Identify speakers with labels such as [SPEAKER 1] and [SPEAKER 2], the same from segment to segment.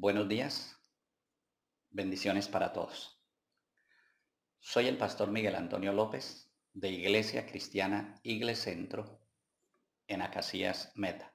[SPEAKER 1] Buenos días, bendiciones para todos. Soy el pastor Miguel Antonio López de Iglesia Cristiana Igle Centro en Acacías Meta,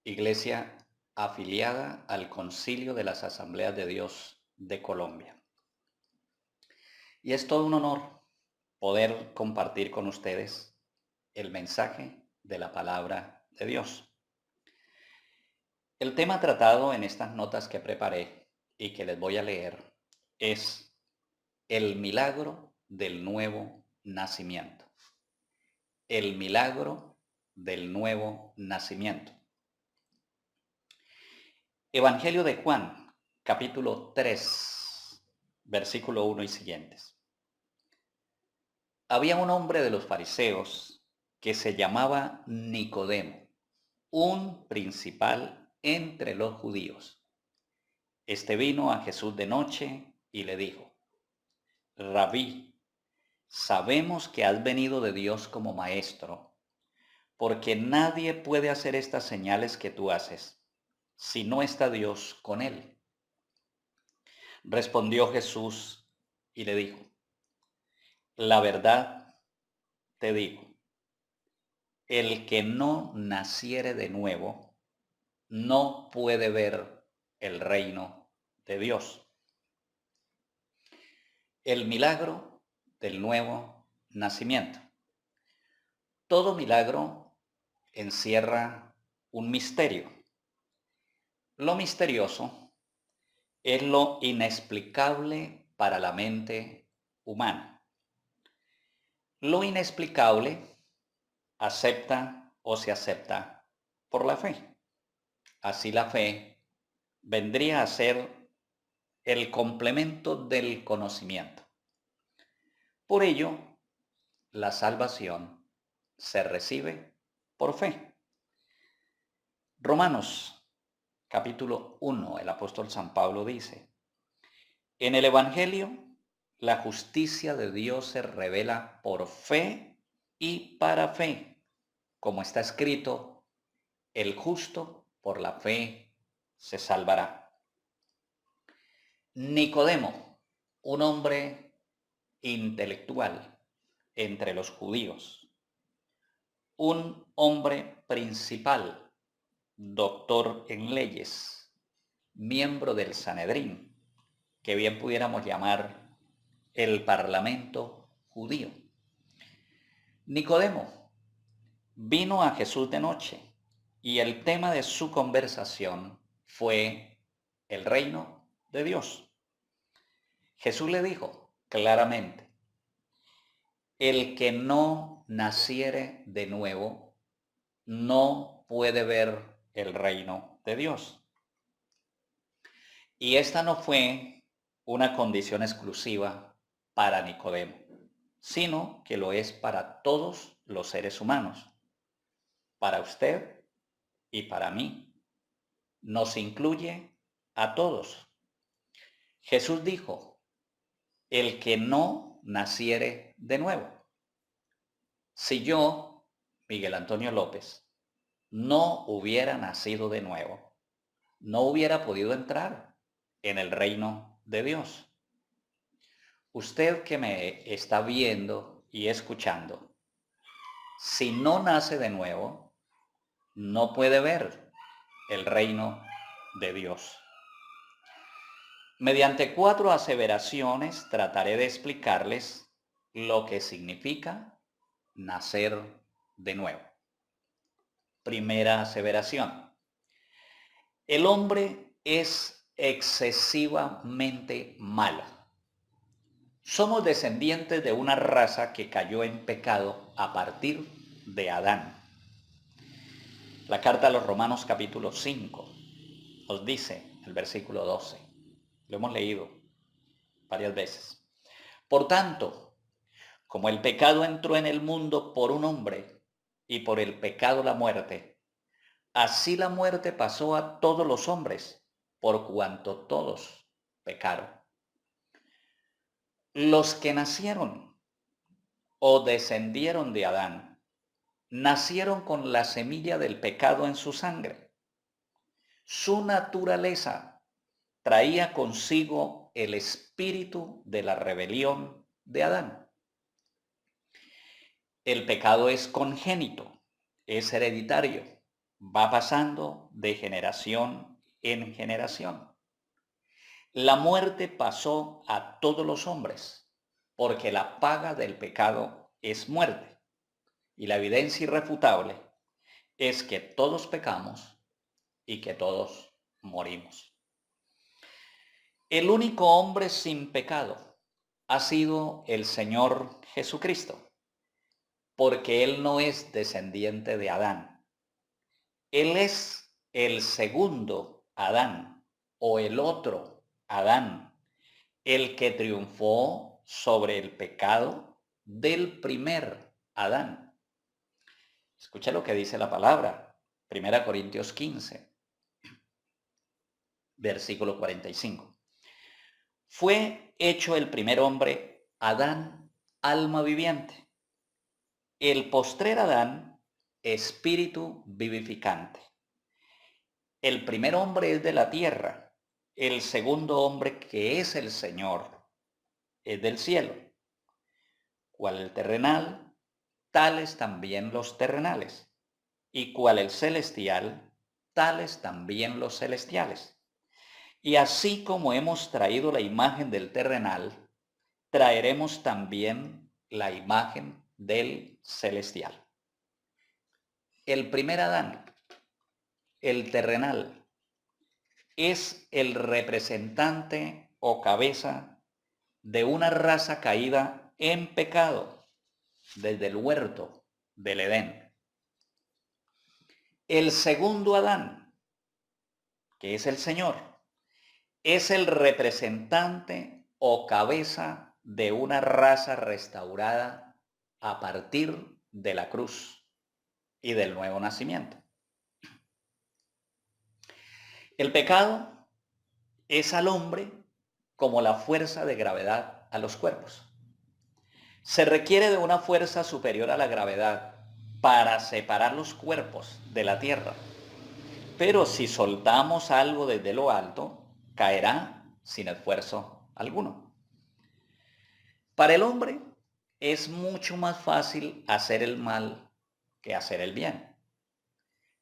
[SPEAKER 1] iglesia afiliada al Concilio de las Asambleas de Dios de Colombia. Y es todo un honor poder compartir con ustedes el mensaje de la palabra de Dios. El tema tratado en estas notas que preparé y que les voy a leer es el milagro del nuevo nacimiento. El milagro del nuevo nacimiento. Evangelio de Juan, capítulo 3, versículo 1 y siguientes. Había un hombre de los fariseos que se llamaba Nicodemo, un principal entre los judíos. Este vino a Jesús de noche y le dijo: Rabí, sabemos que has venido de Dios como maestro, porque nadie puede hacer estas señales que tú haces si no está Dios con él. Respondió Jesús y le dijo: La verdad te digo, el que no naciere de nuevo no puede ver el reino de Dios. El milagro del nuevo nacimiento. Todo milagro encierra un misterio. Lo misterioso es lo inexplicable para la mente humana. Lo inexplicable acepta o se acepta por la fe. Así la fe vendría a ser el complemento del conocimiento. Por ello, la salvación se recibe por fe. Romanos capítulo 1, el apóstol San Pablo dice: En el Evangelio, la justicia de Dios se revela por fe y para fe, como está escrito: el justo por la fe se salvará. Nicodemo, un hombre intelectual entre los judíos, un hombre principal, doctor en leyes, miembro del Sanedrín, que bien pudiéramos llamar el parlamento judío. Nicodemo vino a Jesús de noche y el tema de su conversación fue el reino de Dios. Jesús le dijo claramente: el que no naciere de nuevo no puede ver el reino de Dios. Y esta no fue una condición exclusiva para Nicodemo, sino que lo es para todos los seres humanos, para usted y para mí. Nos incluye a todos. Jesús dijo: el que no naciere de nuevo. Si yo, Miguel Antonio López, no hubiera nacido de nuevo, no hubiera podido entrar en el reino de Dios. Usted que me está viendo y escuchando, si no nace de nuevo, no puede ver el reino de Dios. Mediante 4 aseveraciones trataré de explicarles lo que significa nacer de nuevo. Primera aseveración: el hombre es excesivamente malo. Somos descendientes de una raza que cayó en pecado a partir de Adán. La carta a los Romanos capítulo 5 nos dice, el versículo 12, lo hemos leído varias veces: por tanto, como el pecado entró en el mundo por un hombre y por el pecado la muerte, así la muerte pasó a todos los hombres por cuanto todos pecaron. Los que nacieron o descendieron de Adán nacieron con la semilla del pecado en su sangre. Su naturaleza traía consigo el espíritu de la rebelión de Adán. El pecado es congénito, es hereditario, va pasando de generación en generación. La muerte pasó a todos los hombres, porque la paga del pecado es muerte. Y la evidencia irrefutable es que todos pecamos y que todos morimos. El único hombre sin pecado ha sido el Señor Jesucristo, porque Él no es descendiente de Adán. Él es el segundo Adán o el otro Adán, el que triunfó sobre el pecado del primer Adán. Escucha lo que dice la palabra, 1 Corintios 15, versículo 45. Fue hecho el primer hombre, Adán, alma viviente. El postrer Adán, espíritu vivificante. El primer hombre es de la tierra, el segundo hombre, que es el Señor, es del cielo. Cual el terrenal, tales también los terrenales. Y cual el celestial, tales también los celestiales. Y así como hemos traído la imagen del terrenal, traeremos también la imagen del celestial. El primer Adán, el terrenal, es el representante o cabeza de una raza caída en pecado desde el huerto del Edén. El segundo Adán, que es el Señor, es el representante o cabeza de una raza restaurada a partir de la cruz y del nuevo nacimiento. El pecado es al hombre como la fuerza de gravedad a los cuerpos. Se requiere de una fuerza superior a la gravedad para separar los cuerpos de la tierra. Pero si soltamos algo desde lo alto, caerá sin esfuerzo alguno. Para el hombre es mucho más fácil hacer el mal que hacer el bien.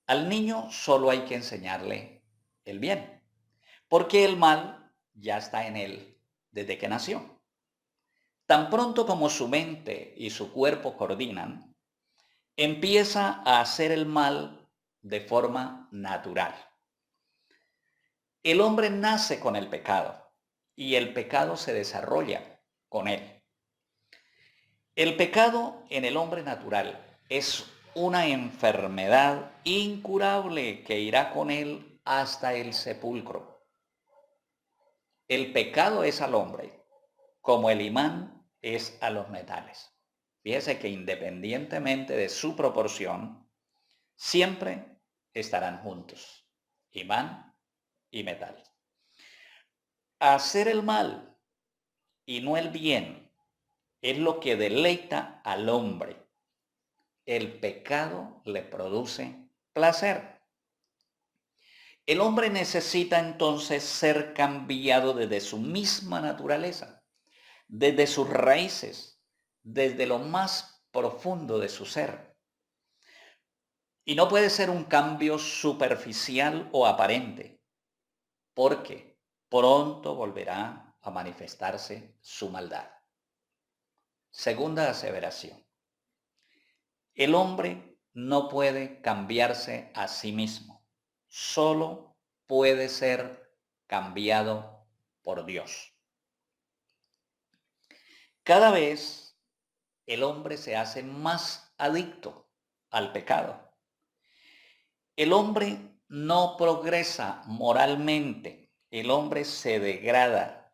[SPEAKER 1] Al niño solo hay que enseñarle el bien, porque el mal ya está en él desde que nació. Tan pronto como su mente y su cuerpo coordinan, empieza a hacer el mal de forma natural. El hombre nace con el pecado y el pecado se desarrolla con él. El pecado en el hombre natural es una enfermedad incurable que irá con él hasta el sepulcro. El pecado es al hombre como el imán es a los metales. Fíjese que independientemente de su proporción, siempre estarán juntos, imán y metal. Hacer el mal y no el bien es lo que deleita al hombre. El pecado le produce placer. El hombre necesita entonces ser cambiado desde su misma naturaleza, desde sus raíces, desde lo más profundo de su ser. Y no puede ser un cambio superficial o aparente, porque pronto volverá a manifestarse su maldad. Segunda aseveración. El hombre no puede cambiarse a sí mismo, solo puede ser cambiado por Dios. Cada vez el hombre se hace más adicto al pecado. El hombre no progresa moralmente, el hombre se degrada.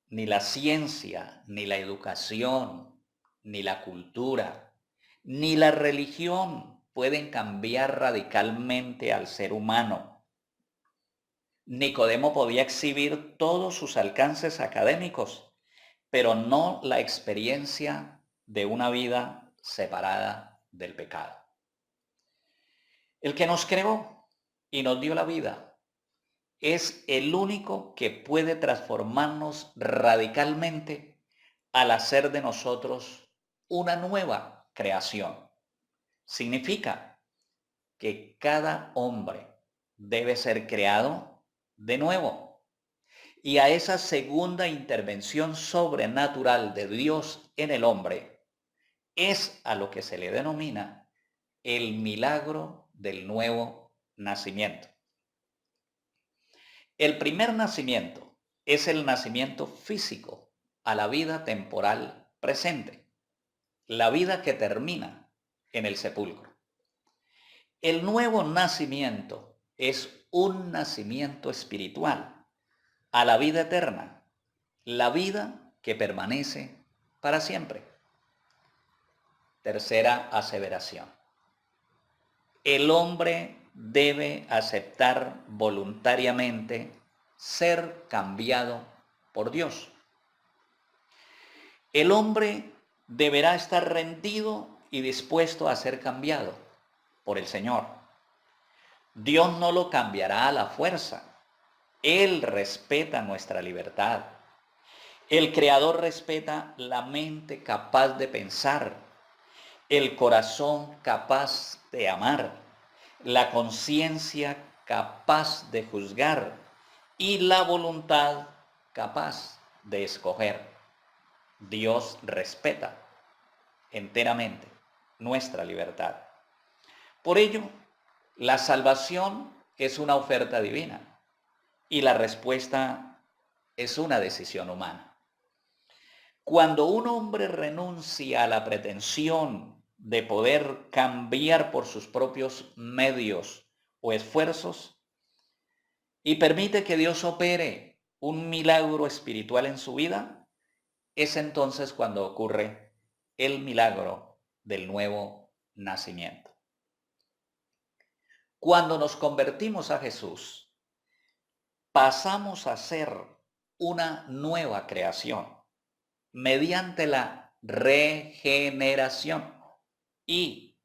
[SPEAKER 1] Ni la ciencia, ni la educación, ni la cultura, ni la religión pueden cambiar radicalmente al ser humano. Nicodemo podía exhibir todos sus alcances académicos, pero no la experiencia de una vida separada del pecado. El que nos creó y nos dio la vida es el único que puede transformarnos radicalmente al hacer de nosotros una nueva creación. Significa que cada hombre debe ser creado de nuevo. Y a esa segunda intervención sobrenatural de Dios en el hombre es a lo que se le denomina el milagro del nuevo nacimiento. El primer nacimiento es el nacimiento físico a la vida temporal presente, la vida que termina en el sepulcro. El nuevo nacimiento es un nacimiento espiritual a la vida eterna, la vida que permanece para siempre. Tercera aseveración. El hombre debe aceptar voluntariamente ser cambiado por Dios. El hombre deberá estar rendido y dispuesto a ser cambiado por el Señor. Dios no lo cambiará a la fuerza. Él respeta nuestra libertad. El Creador respeta la mente capaz de pensar, el corazón capaz de amar, la conciencia capaz de juzgar y la voluntad capaz de escoger. Dios respeta enteramente nuestra libertad. Por ello, la salvación es una oferta divina y la respuesta es una decisión humana. Cuando un hombre renuncia a la pretensión de poder cambiar por sus propios medios o esfuerzos y permite que Dios opere un milagro espiritual en su vida, es entonces cuando ocurre el milagro del nuevo nacimiento. Cuando nos convertimos a Jesús, pasamos a ser una nueva creación mediante la regeneración y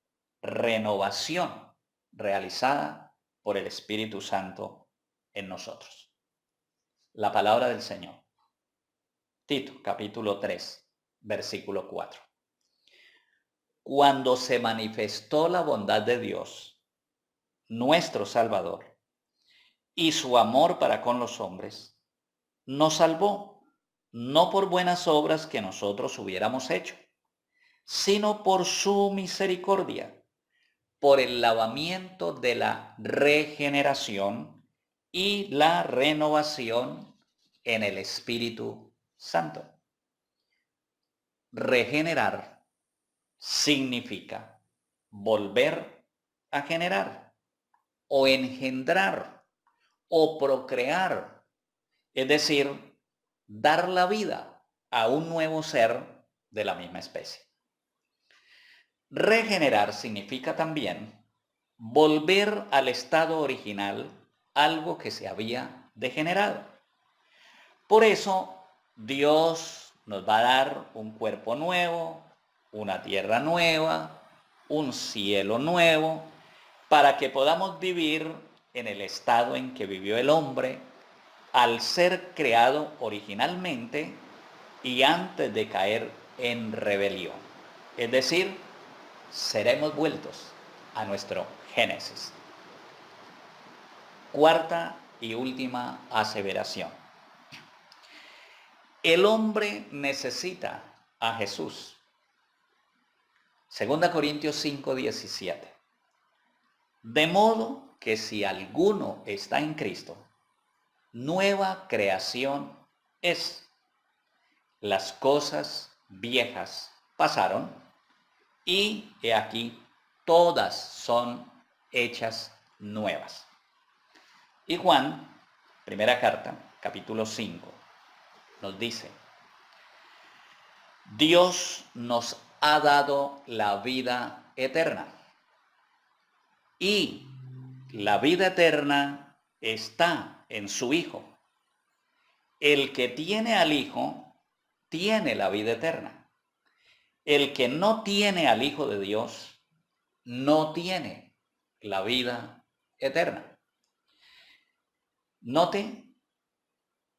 [SPEAKER 1] renovación realizada por el Espíritu Santo en nosotros. La palabra del Señor. Tito, capítulo 3, versículo 4. Cuando se manifestó la bondad de Dios, nuestro Salvador, y su amor para con los hombres, nos salvó, no por buenas obras que nosotros hubiéramos hecho, sino por su misericordia, por el lavamiento de la regeneración y la renovación en el Espíritu Santo. Regenerar significa volver a generar o engendrar o procrear, es decir, dar la vida a un nuevo ser de la misma especie. Regenerar significa también volver al estado original algo que se había degenerado. Por eso Dios nos va a dar un cuerpo nuevo, una tierra nueva, un cielo nuevo, para que podamos vivir en el estado en que vivió el hombre al ser creado originalmente y antes de caer en rebelión. Es decir, seremos vueltos a nuestro Génesis. Cuarta y última aseveración. El hombre necesita a Jesús. 2 Corintios 5:17. De modo que si alguno está en Cristo, nueva creación es. Las cosas viejas pasaron y he aquí todas son hechas nuevas. Y Juan, primera carta, capítulo 5, nos dice: Dios nos ha dado la vida eterna y la vida eterna está en su Hijo. El que tiene al Hijo tiene la vida eterna. El que no tiene al Hijo de Dios no tiene la vida eterna. Note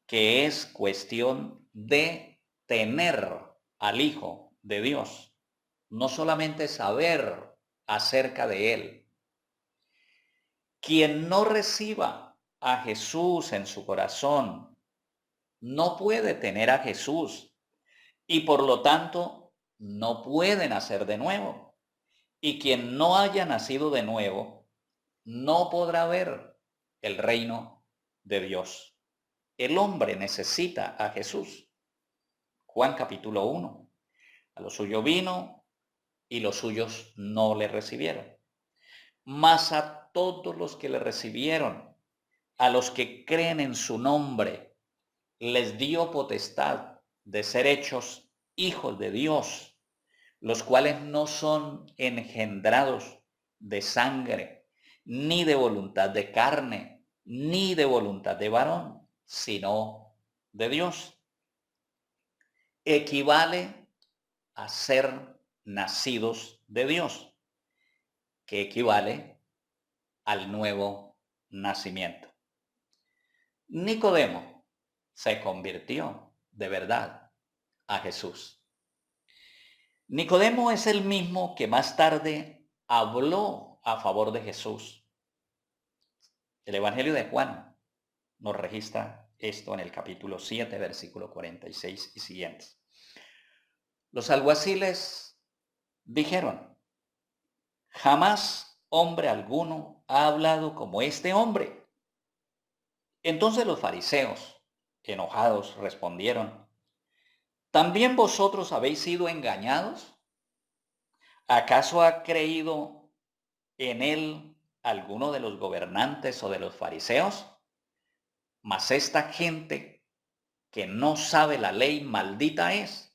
[SPEAKER 1] que es cuestión de tener al Hijo de Dios, no solamente saber acerca de Él. Quien no reciba a Jesús en su corazón no puede tener a Jesús y por lo tanto no puede nacer de nuevo. Y quien no haya nacido de nuevo no podrá ver el reino de Dios. El hombre necesita a Jesús. Juan capítulo 1. A lo suyo vino y los suyos no le recibieron. Mas a todos los que le recibieron, a los que creen en su nombre, les dio potestad de ser hechos hijos de Dios, los cuales no son engendrados de sangre, ni de voluntad de carne, ni de voluntad de varón, sino de Dios. Equivale a ser nacidos de Dios, que equivale al nuevo nacimiento. Nicodemo se convirtió de verdad a Jesús. Nicodemo es el mismo que más tarde habló a favor de Jesús. El Evangelio de Juan nos registra esto en el capítulo 7, versículo 46 y siguientes. Los alguaciles dijeron: jamás hombre alguno ha hablado como este hombre. Entonces los fariseos, enojados, respondieron: ¿también vosotros habéis sido engañados? ¿Acaso ha creído en él alguno de los gobernantes o de los fariseos? Mas esta gente que no sabe la ley, maldita es.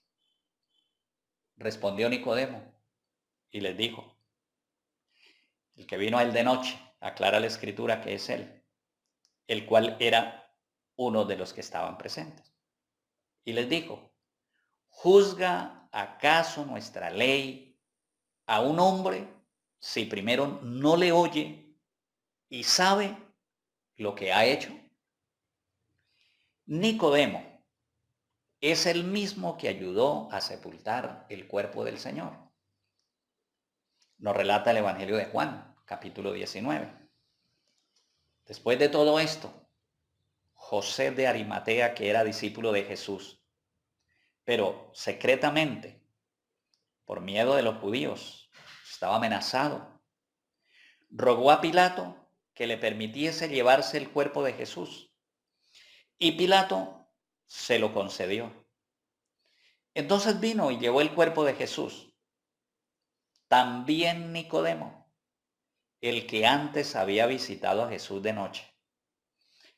[SPEAKER 1] Respondió Nicodemo y les dijo: el que vino a él de noche, aclara la escritura que es él, el cual era uno de los que estaban presentes. Y les dijo: ¿juzga acaso nuestra ley a un hombre si primero no le oye y sabe lo que ha hecho? Nicodemo es el mismo que ayudó a sepultar el cuerpo del Señor. Nos relata el Evangelio de Juan, capítulo 19. Después de todo esto, José de Arimatea, que era discípulo de Jesús, pero secretamente, por miedo de los judíos, estaba amenazado, rogó a Pilato que le permitiese llevarse el cuerpo de Jesús. Y Pilato se lo concedió. Entonces vino y llevó el cuerpo de Jesús. También Nicodemo, el que antes había visitado a Jesús de noche,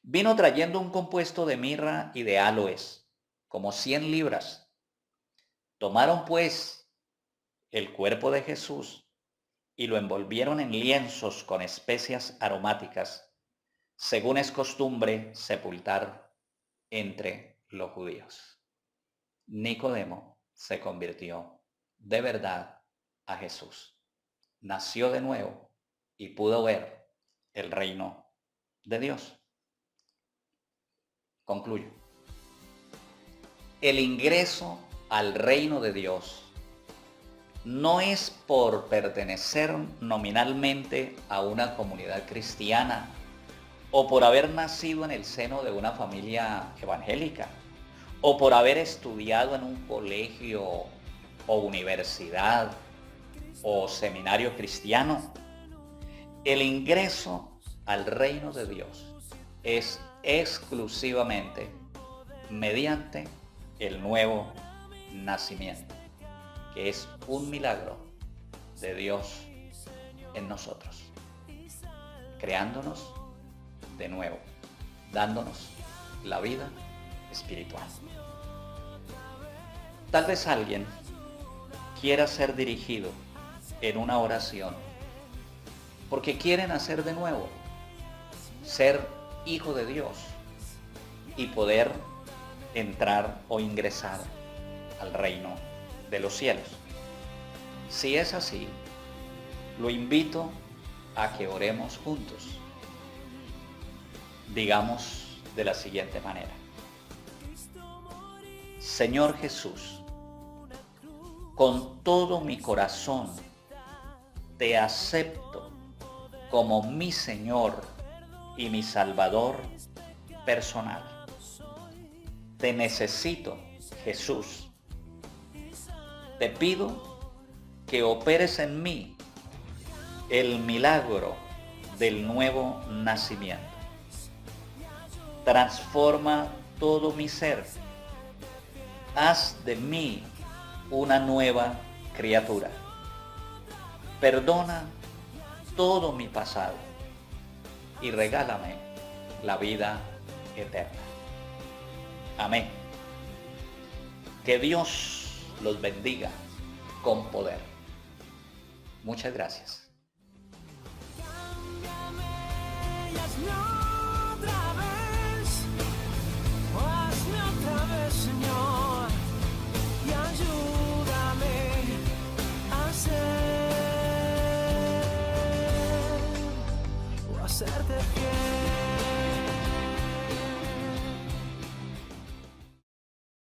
[SPEAKER 1] vino trayendo un compuesto de mirra y de áloes, como 100 libras. Tomaron pues el cuerpo de Jesús y lo envolvieron en lienzos con especias aromáticas, según es costumbre sepultar entre los judíos. Nicodemo se convirtió de verdad a Jesús. Nació de nuevo y pudo ver el reino de Dios. Concluyo. El ingreso al reino de Dios no es por pertenecer nominalmente a una comunidad cristiana o por haber nacido en el seno de una familia evangélica o por haber estudiado en un colegio o universidad o seminario cristiano. El ingreso al reino de Dios es exclusivamente mediante el nuevo nacimiento, que es un milagro de Dios en nosotros, creándonos de nuevo, dándonos la vida espiritual. Tal vez alguien quiera ser dirigido en una oración porque quiere nacer de nuevo, ser hijo de Dios y poder entrar o ingresar al reino de los cielos. Si es así, lo invito a que oremos juntos. Digamos de la siguiente manera. Señor Jesús, con todo mi corazón te acepto como mi Señor y mi Salvador personal. Te necesito, Jesús. Te pido que operes en mí el milagro del nuevo nacimiento. Transforma todo mi ser. Haz de mí una nueva criatura. Perdona todo mi pasado y regálame la vida eterna. Amén. Que Dios los bendiga con poder. Muchas gracias.
[SPEAKER 2] Señor, y ayúdame a ser o hacerte fiel.